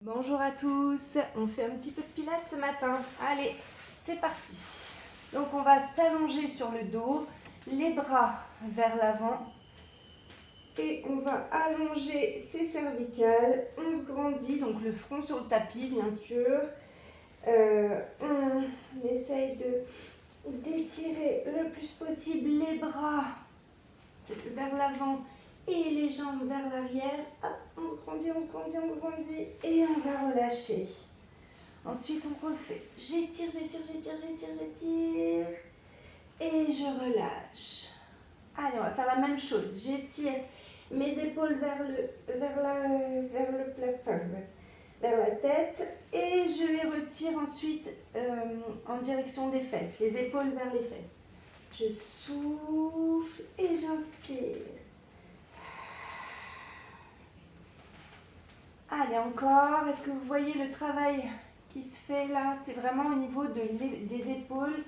Bonjour à tous, on fait un petit peu de pilates ce matin. Allez, c'est parti. Donc on va s'allonger sur le dos, les bras vers l'avant et on va allonger ses cervicales. On se grandit, donc le front sur le tapis bien sûr. On essaye d'étirer le plus possible les bras vers l'avant et les jambes vers l'arrière. Hop, on se grandit, on se grandit, on se grandit et on va relâcher. Ensuite, on refait. J'étire, j'étire, j'étire, j'étire, j'étire. Et je relâche. Allez, on va faire la même chose. J'étire mes épaules vers le plafond, vers la tête. Et je les retire ensuite en direction des fesses. Les épaules vers les fesses. Je souffle et j'inspire. Allez, encore. Est-ce que vous voyez le travail qui se fait là? C'est vraiment au niveau des épaules.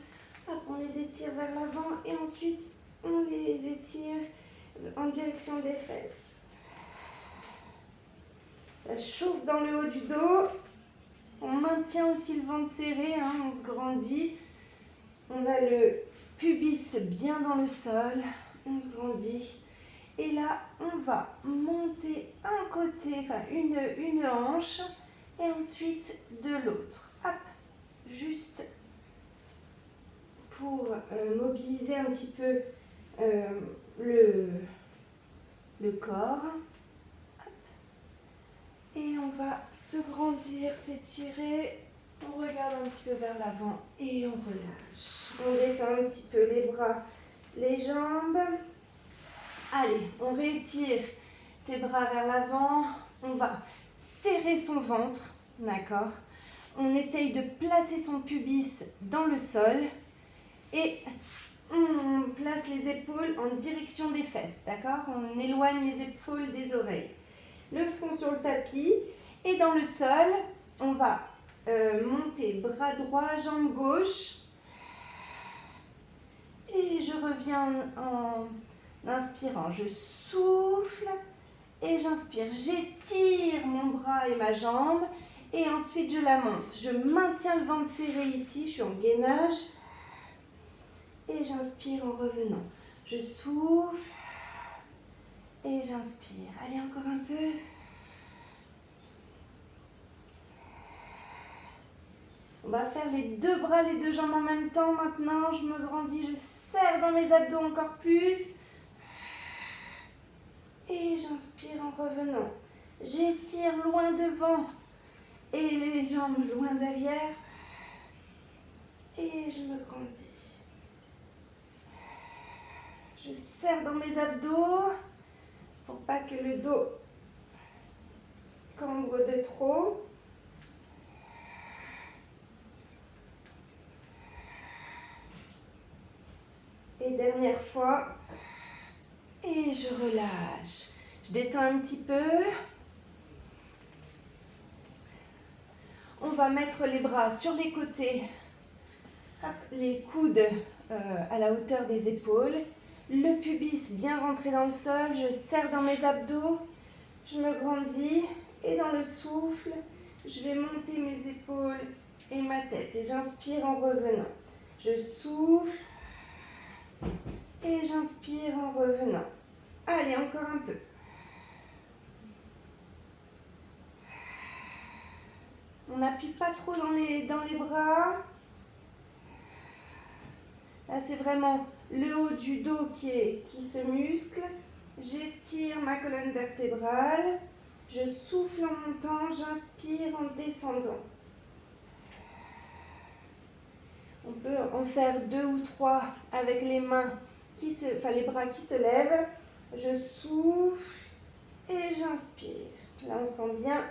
Hop, on les étire vers l'avant et ensuite on les étire en direction des fesses. Ça chauffe dans le haut du dos. On maintient aussi le ventre serré, hein, on se grandit. On a le pubis bien dans le sol. On se grandit. Et là, on va monter un côté, enfin une hanche, et ensuite de l'autre. Hop, juste pour mobiliser un petit peu le corps. Hop. Et on va se grandir, s'étirer. On regarde un petit peu vers l'avant et on relâche. On détend un petit peu les bras, les jambes. Allez, on réétire ses bras vers l'avant. On va serrer son ventre, d'accord? On essaye de placer son pubis dans le sol et on place les épaules en direction des fesses, d'accord? On éloigne les épaules des oreilles. Le front sur le tapis et dans le sol, on va monter bras droit, jambe gauche. Et je reviens en inspirant. Je souffle et j'inspire. J'étire mon bras et ma jambe et ensuite je la monte. Je maintiens le ventre serré ici, je suis en gainage. Et j'inspire en revenant. Je souffle et j'inspire. Allez, encore un peu. On va faire les deux bras, les deux jambes en même temps maintenant. Je me grandis, je serre dans mes abdos encore plus. Et j'inspire en revenant. J'étire loin devant et les jambes loin derrière. Et je me grandis. Je serre dans mes abdos pour pas que le dos cambre de trop. Et dernière fois. Et je relâche. Je détends un petit peu. On va mettre les bras sur les côtés. Hop, les coudes à la hauteur des épaules. Le pubis bien rentré dans le sol. Je serre dans mes abdos. Je me grandis. Et dans le souffle, je vais monter mes épaules et ma tête. Et j'inspire en revenant. Je souffle. Et j'inspire en revenant. Allez, encore un peu. On n'appuie pas trop dans les bras. Là, c'est vraiment le haut du dos qui se muscle. J'étire ma colonne vertébrale. Je souffle en montant, j'inspire en descendant. On peut en faire 2 ou 3 avec les mains, les bras qui se lèvent. Je souffle et j'inspire. Là, on sent bien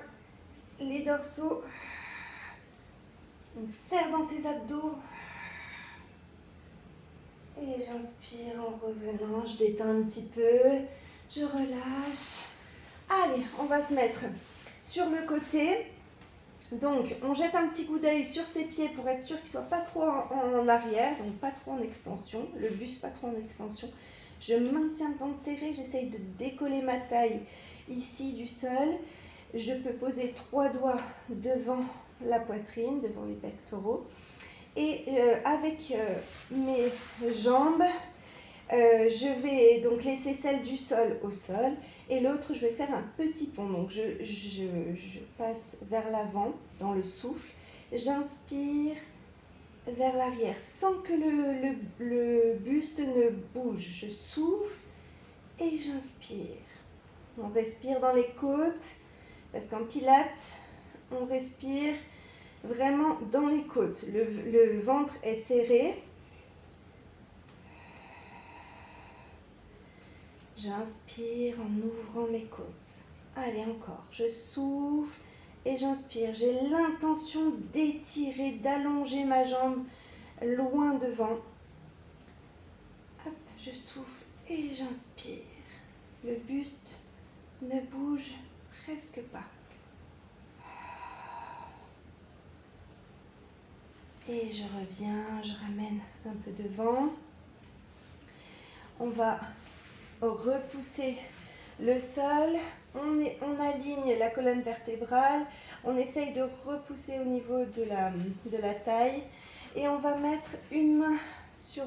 les dorsaux. On serre dans ses abdos. Et j'inspire en revenant. Je détends un petit peu. Je relâche. Allez, on va se mettre sur le côté. Donc, on jette un petit coup d'œil sur ses pieds pour être sûr qu'il ne soit pas trop en arrière, donc pas trop en extension, le buste pas trop en extension. Je maintiens le ventre serré, j'essaye de décoller ma taille ici du sol. Je peux poser 3 doigts devant la poitrine, devant les pectoraux. Et avec mes jambes, je vais donc laisser celle du sol au sol et l'autre je vais faire un petit pont. Donc je passe vers l'avant dans le souffle, j'inspire vers l'arrière sans que le buste ne bouge. Je souffle et j'inspire. On respire dans les côtes parce qu'en pilates, on respire vraiment dans les côtes. Le ventre est serré. J'inspire en ouvrant mes côtes. Allez, encore. Je souffle et j'inspire. J'ai l'intention d'étirer, d'allonger ma jambe loin devant. Hop, je souffle et j'inspire. Le buste ne bouge presque pas. Et je reviens, je ramène un peu devant. On va repousser le sol. On aligne la colonne vertébrale. On essaye de repousser au niveau de la taille. Et on va mettre une main sur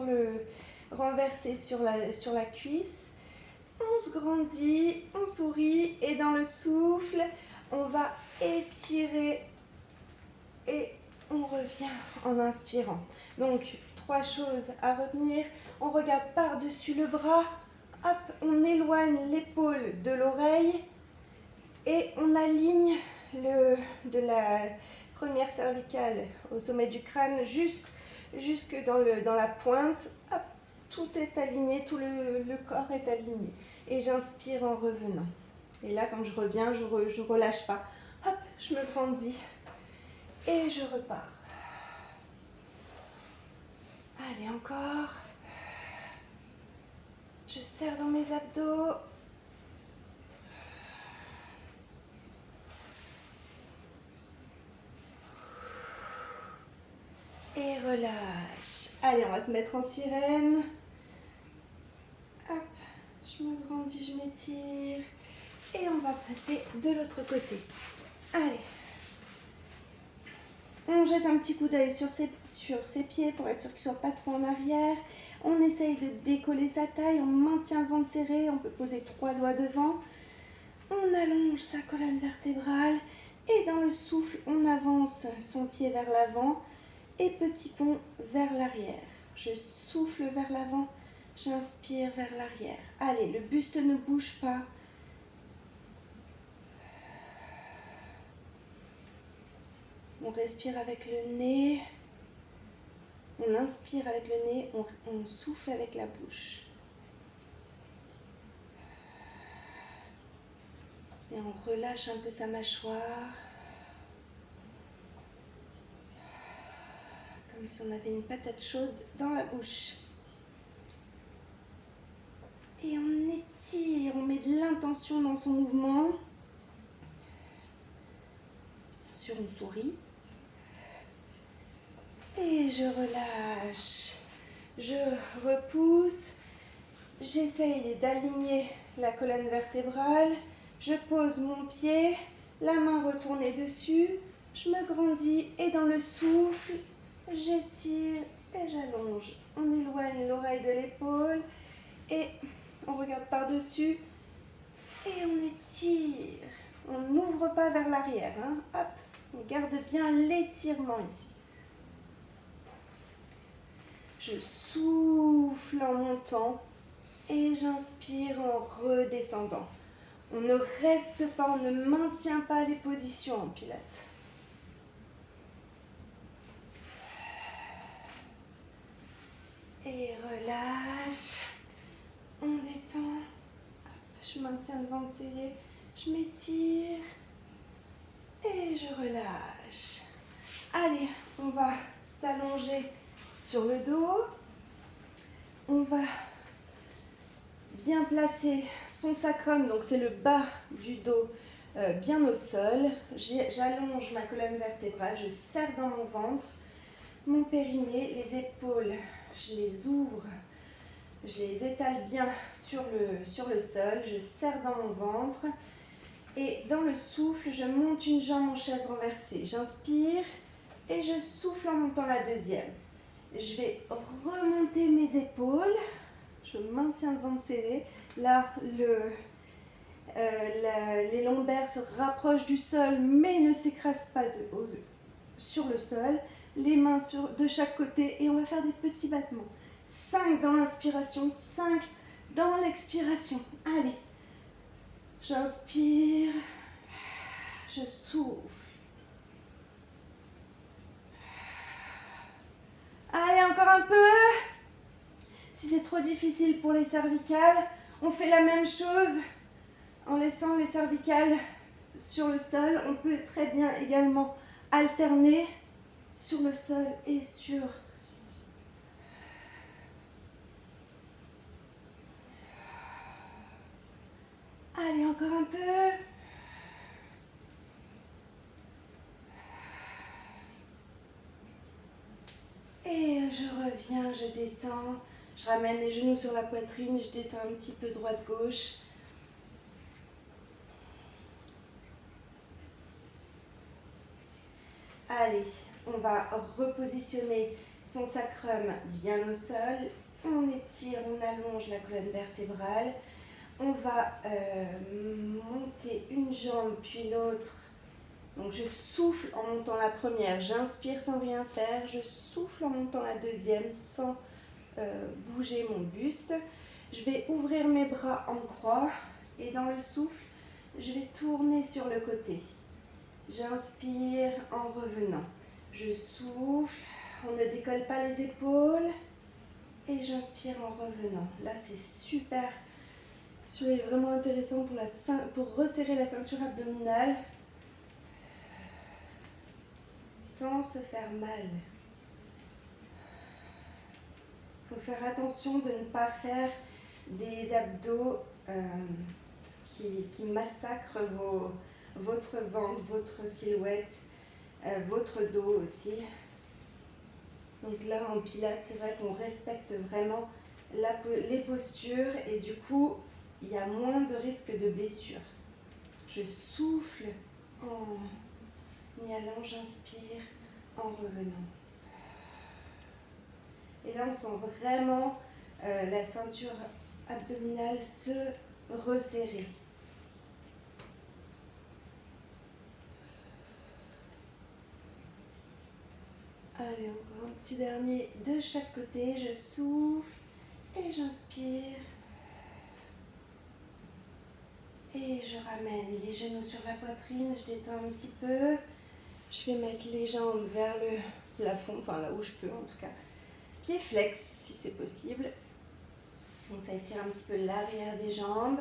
renversée sur la cuisse. On se grandit, on sourit. Et dans le souffle, on va étirer et on revient en inspirant. Donc, 3 choses à retenir. On regarde par-dessus le bras. Hop, on éloigne l'épaule de l'oreille et on aligne de la première cervicale au sommet du crâne jusque dans la pointe. Hop, tout est aligné, tout le corps est aligné. Et j'inspire en revenant. Et là, quand je reviens, je relâche pas. Hop, je me grandis. Et je repars. Allez, encore. Je serre dans mes abdos. Et relâche. Allez, on va se mettre en sirène. Hop, je me grandis, je m'étire. Et on va passer de l'autre côté. Allez. On jette un petit coup d'œil sur ses pieds pour être sûr qu'il ne soit pas trop en arrière. On essaye de décoller sa taille, on maintient le ventre serré, on peut poser 3 doigts devant. On allonge sa colonne vertébrale et dans le souffle, on avance son pied vers l'avant et petit pont vers l'arrière. Je souffle vers l'avant, j'inspire vers l'arrière. Allez, le buste ne bouge pas. On respire avec le nez. On inspire avec le nez, on souffle avec la bouche. Et on relâche un peu sa mâchoire. Comme si on avait une patate chaude dans la bouche. Et on étire, on met de l'intention dans son mouvement. Bien sûr, on sourit. Et je relâche. Je repousse. J'essaye d'aligner la colonne vertébrale. Je pose mon pied, la main retournée dessus. Je me grandis et dans le souffle, j'étire et j'allonge. On éloigne l'oreille de l'épaule et on regarde par-dessus et on étire. On n'ouvre pas vers l'arrière. Hein. Hop, on garde bien l'étirement ici. Je souffle en montant et j'inspire en redescendant. On ne reste pas, on ne maintient pas les positions en pilates. Et relâche. On détend. Hop, je maintiens le ventre serré. Je m'étire. Et je relâche. Allez, on va s'allonger sur le dos. On va bien placer son sacrum, donc c'est le bas du dos, bien au sol. J'allonge ma colonne vertébrale, je serre dans mon ventre, mon périnée, les épaules, je les ouvre, je les étale bien sur le sol, je serre dans mon ventre Et dans le souffle, je monte une jambe en chaise renversée. J'inspire et je souffle en montant la deuxième. Je vais remonter mes épaules. Je maintiens le ventre serré. Là, les lombaires se rapprochent du sol, mais ne s'écrasent pas sur le sol. Les mains de chaque côté et on va faire des petits battements. 5 dans l'inspiration, 5 dans l'expiration. Allez, j'inspire, je souffle. Allez, encore un peu. Si c'est trop difficile pour les cervicales, on fait la même chose en laissant les cervicales sur le sol. On peut très bien également alterner sur le sol et sur... Allez, encore un peu. Et je reviens, je détends. Je ramène les genoux sur la poitrine, je détends un petit peu droite-gauche. Allez, on va repositionner son sacrum bien au sol. On étire, on allonge la colonne vertébrale. On va monter une jambe puis l'autre. Donc je souffle en montant la première, j'inspire sans rien faire. Je souffle en montant la deuxième sans bouger mon buste. Je vais ouvrir mes bras en croix et dans le souffle, je vais tourner sur le côté. J'inspire en revenant. Je souffle, on ne décolle pas les épaules et j'inspire en revenant. Là, c'est super. Celui-là est vraiment intéressant pour resserrer la ceinture abdominale sans se faire mal. Il faut faire attention de ne pas faire des abdos qui massacrent votre ventre, votre silhouette, votre dos aussi. Donc là, en pilates, c'est vrai qu'on respecte vraiment les postures et du coup, il y a moins de risque de blessure. Je souffle en y allant, j'inspire en revenant. Et là, on sent vraiment la ceinture abdominale se resserrer. Allez, encore un petit dernier de chaque côté. Je souffle et j'inspire. Et je ramène les genoux sur la poitrine, je détends un petit peu. Je vais mettre les jambes vers le plafond, enfin là où je peux en tout cas. Pieds flex si c'est possible. Donc ça étire un petit peu l'arrière des jambes.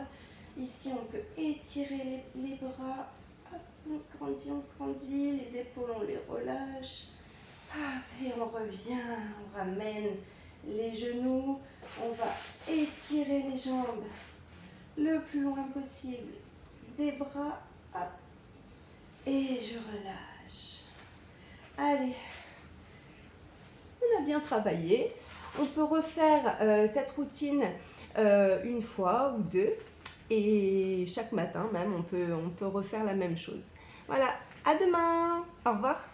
Ici on peut étirer les bras. Hop, on se grandit, les épaules on les relâche. Hop, et on revient, on ramène les genoux. On va étirer les jambes le plus loin possible des bras, hop, et je relâche. Allez, on a bien travaillé. On peut refaire cette routine une fois ou deux, et chaque matin même, on peut refaire la même chose. Voilà, à demain, au revoir.